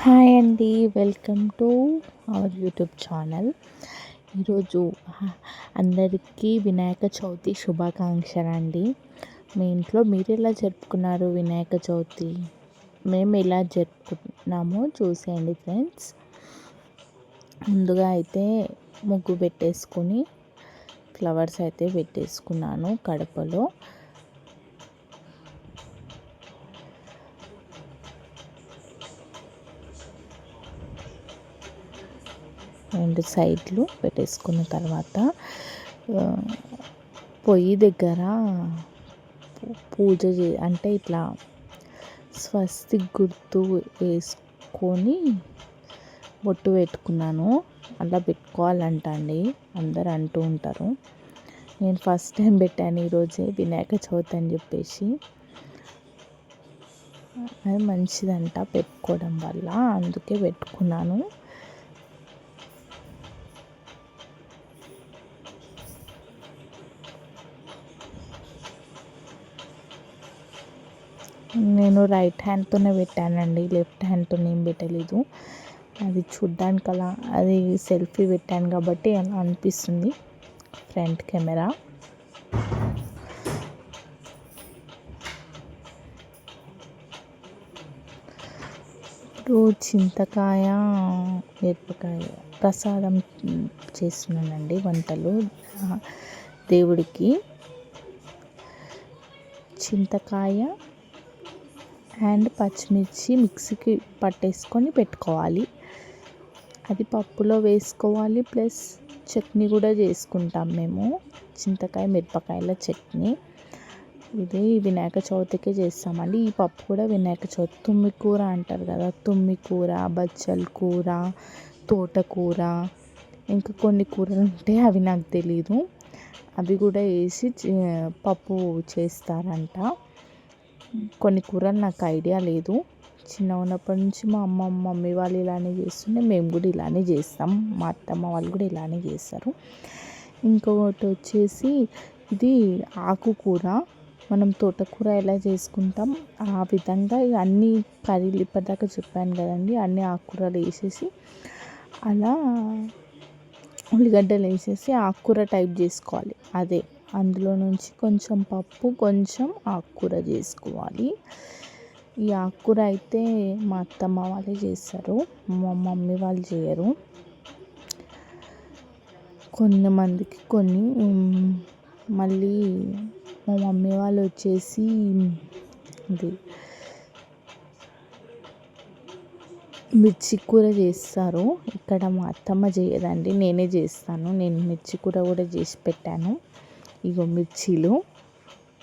Hi అండి. Welcome to our YouTube channel. ఈరోజు అందరికీ వినాయక చవితి శుభాకాంక్షలండి. మీ ఇంట్లో మీరు ఎలా జరుపుకున్నారు వినాయక చవితి? మేము ఎలా జరుపుకున్నామో చూసేయండి ఫ్రెండ్స్. ముందుగా అయితే ముగ్గు పెట్టేసుకొని ఫ్లవర్స్ అయితే పెట్టేసుకున్నాను కడపలో. రెండు సైడ్లు పెట్టేసుకున్న తర్వాత పొయ్యి దగ్గర పూజ అంటే ఇట్లా స్వస్తిక్ గుర్తు వేసుకొని బొట్టు పెట్టుకున్నాను. అలా పెట్టుకోవాలంట అండి, అందరు అంటూ ఉంటారు. నేను ఫస్ట్ టైం పెట్టాను ఈరోజే వినాయక చవితి అని చెప్పేసి. అది మంచిదంట పెట్టుకోవడం వల్ల, అందుకే పెట్టుకున్నాను. నేను రైట్ హ్యాండ్తోనే పెట్టానండి, లెఫ్ట్ హ్యాండ్తో ఏం పెట్టలేదు. అది చూడ్డానికి అలా, అది సెల్ఫీ పెట్టాను కాబట్టి అలా అనిపిస్తుంది ఫ్రంట్ కెమెరా. ఇప్పుడు చింతకాయ మిరపకాయ ప్రసాదం చేస్తున్నానండి, వంటలు దేవుడికి. చింతకాయ అండ్ పచ్చిమిర్చి మిక్సీకి పట్టేసుకొని పెట్టుకోవాలి. అది పప్పులో వేసుకోవాలి, ప్లస్ చట్నీ కూడా చేసుకుంటాం మేము, చింతకాయ మిరపకాయల చట్నీ. ఇది వినాయక చవితికే చేస్తామండి. ఈ పప్పు కూడా వినాయక చవితి. తుమ్మి కూర అంటారు కదా, తుమ్మి కూర, బచ్చల కూర, తోటకూర, ఇంకా కొన్ని కూరలు ఉంటాయి, అవి నాకు తెలీదు. అవి కూడా వేసి పప్పు చేస్తారంట. కొన్ని కూరలు నాకు ఐడియా లేదు. చిన్న ఉన్నప్పటి నుంచి మా మమ్మీ వాళ్ళు ఇలానే చేస్తుంటే మేము కూడా ఇలానే చేస్తాం. మా అత్తమ్మ వాళ్ళు కూడా ఇలానే చేస్తారు. ఇంకొకటి వచ్చేసి ఇది ఆకుకూర. మనం తోటకూర ఎలా చేసుకుంటాం ఆ విధంగా అన్ని కర్రీలు ఇప్పటిదాకా చెప్పాను కదండి, అన్ని ఆకుకూరలు వేసేసి అలా ఉల్లిగడ్డలు వేసేసి ఆకుకూర టైప్ చేసుకోవాలి. అదే అందులో నుంచి కొంచెం పప్పు, కొంచెం ఆకుకూర చేసుకోవాలి. ఈ ఆకుకూర అయితే మా అత్తమ్మ వాళ్ళే చేస్తారు, మా మమ్మీ వాళ్ళు చేయరు. కొంతమందికి కొన్ని మళ్ళీ మా మమ్మీ వాళ్ళు వచ్చేసి ఇది మిర్చి కూర చేస్తారు. ఇక్కడ మా అత్తమ్మ చేయదండి, నేనే చేస్తాను. నేను మిర్చి కూర కూడా చేసి పెట్టాను. ఇగో మిర్చీలు.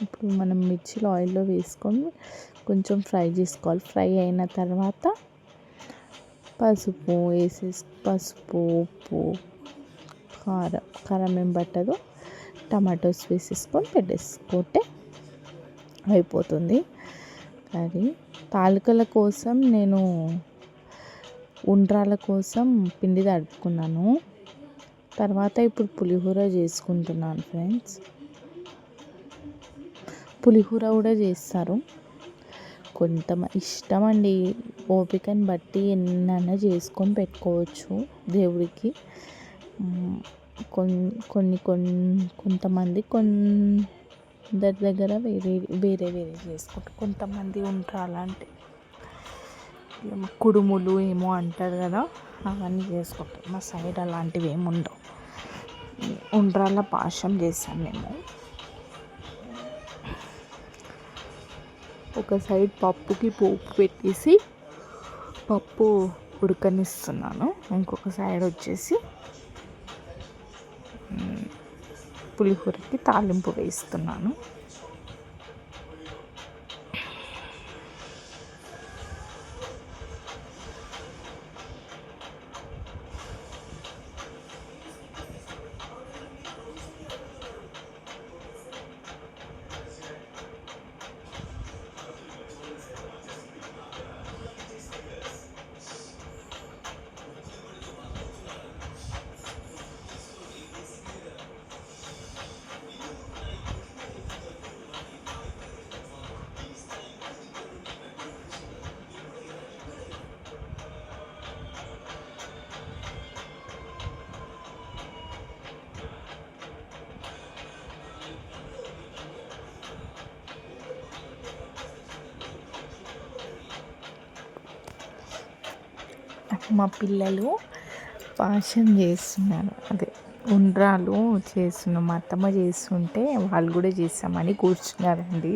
ఇప్పుడు మనం మిర్చీలు ఆయిల్లో వేసుకొని కొంచెం ఫ్రై చేసుకోవాలి. ఫ్రై అయిన తర్వాత పసుపు వేసేసి, పసుపు, ఉప్పు, కారం ఏం పట్టదు, టమాటోస్ వేసేసుకొని పెట్టేసుకుంటే అయిపోతుంది కర్రీ. తాలికల కోసం నేను ఉండ్రాల కోసం పిండి తడుపుకున్నాను. తర్వాత ఇప్పుడు పులిహోర చేసుకుంటున్నాను ఫ్రెండ్స్. పులిహోర కూడా చేస్తారు. కొంత ఇష్టం అండి, ఓపికని బట్టి ఎన్నైనా చేసుకొని పెట్టుకోవచ్చు దేవుడికి. కొంతమంది కొందరి దగ్గర వేరే చేసుకుంటారు. కొంతమంది ఉండ్రాలంటే కుడుములు ఏమో అంటారు కదా, అవన్నీ చేసుకుంటారు. మా సైడ్ అలాంటివి ఏమి ఉండవు. ఉండ్రాల పాశం చేస్తాం మేము. ఒక సైడ్ పప్పుకి పోపు పెట్టేసి పప్పు ఉడకనిస్తున్నాను. ఇంకొక సైడ్ వచ్చేసి పులిహోరకి తాలింపు వేస్తున్నాను. మా పిల్లలు పాశం చేస్తున్నారు, అదే ఉండ్రాలు చేస్తున్నాం. మా అత్తమ్మ చేస్తుంటే వాళ్ళు కూడా చేస్తామని కూర్చున్నారండి.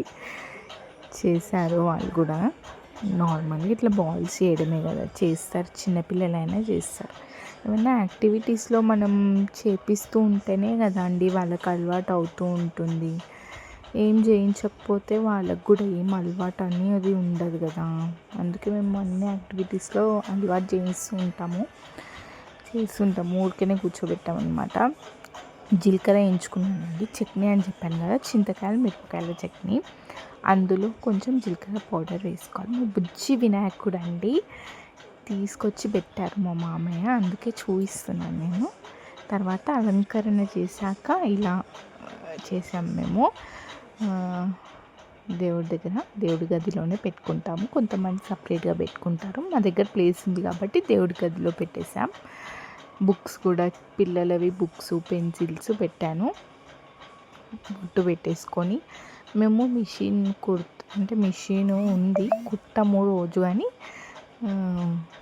చేశారు వాళ్ళు కూడా. నార్మల్గా ఇట్లా బాల్స్ చేయడమే కదా చేస్తారు, చిన్నపిల్లలైనా చేస్తారు. ఏమైనా యాక్టివిటీస్లో మనం చేపిస్తూ ఉంటేనే కదా అండి వాళ్ళకి అలవాటు అవుతూ ఉంటుంది. ఏం చేయించకపోతే వాళ్ళకు కూడా ఏం అలవాటు అనేది ఉండదు కదా. అందుకే మేము అన్ని యాక్టివిటీస్లో అలవాటు చేస్తుంటాము. ఊరికనే కూర్చోబెట్టామన్నమాట. జీలకర్ర వేయించుకున్నానండి, చట్నీ అని చెప్పాను కదా, చింతకాయలు మిరపకాయల చట్నీ. అందులో కొంచెం జీలకర్ర పౌడర్ వేసుకోవాలి. మా బుజ్జి వినాయకుడు అండి తీసుకొచ్చి పెట్టారు మా మామయ్య, అందుకే చూపిస్తున్నాను నేను. తర్వాత అలంకరణ చేశాక ఇలా చేసాం మేము. దేవుడి గదిలోనే పెట్టుకుంటాము. కొంతమంది సపరేట్గా పెట్టుకుంటారు. మా దగ్గర ప్లేస్ ఉంది కాబట్టి దేవుడి గదిలో పెట్టేసాం. బుక్స్ కూడా పిల్లలవి బుక్స్, పెన్సిల్స్ పెట్టాను. బొట్టు పెట్టేసుకొని మేము మిషన్ ఉంది, కుట్టము రోజు అని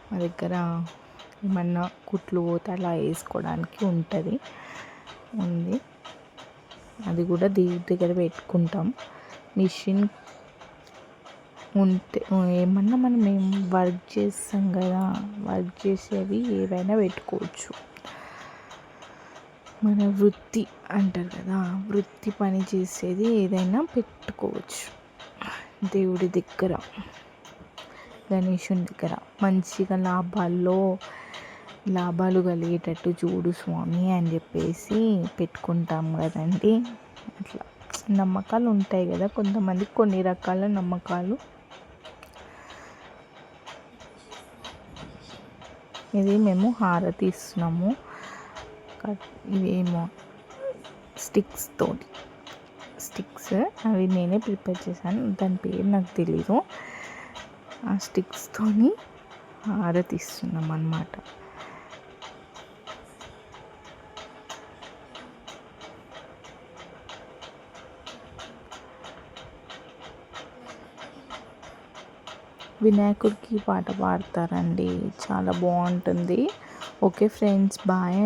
మా దగ్గర ఏమన్నా కుట్లు పోతే అలా వేసుకోవడానికి ఉంది. అది కూడా దేవుడి దగ్గర పెట్టుకుంటాం. మిషన్ ఉంటే ఏమన్నా మనం వర్క్ చేస్తాం కదా, వర్క్ చేసేవి ఏవైనా పెట్టుకోవచ్చు. మన వృత్తి అంటారు కదా, వృత్తి పని చేసేది ఏదైనా పెట్టుకోవచ్చు. దేవుడి దగ్గర, గణేశుని దగ్గర మంచిగా లాభాలు కలిగేటట్టు చూడు స్వామి అని చెప్పేసి పెట్టుకుంటాం కదండి. అట్లా నమ్మకాలు ఉంటాయి కదా కొంతమంది, కొన్ని రకాల నమ్మకాలు. ఇది మేము హారతి ఇస్తున్నాము. ఇవేమో స్టిక్స్ అవి నేనే ప్రిపేర్ చేశాను, దాని పేరు నాకు తెలీదు. ఆ స్టిక్స్తోని హారతి ఇస్తున్నాం అన్నమాట. వినాయకుడికి పాట పాడతారండి, చాలా బాగుంటుంది. Okay friends, bye.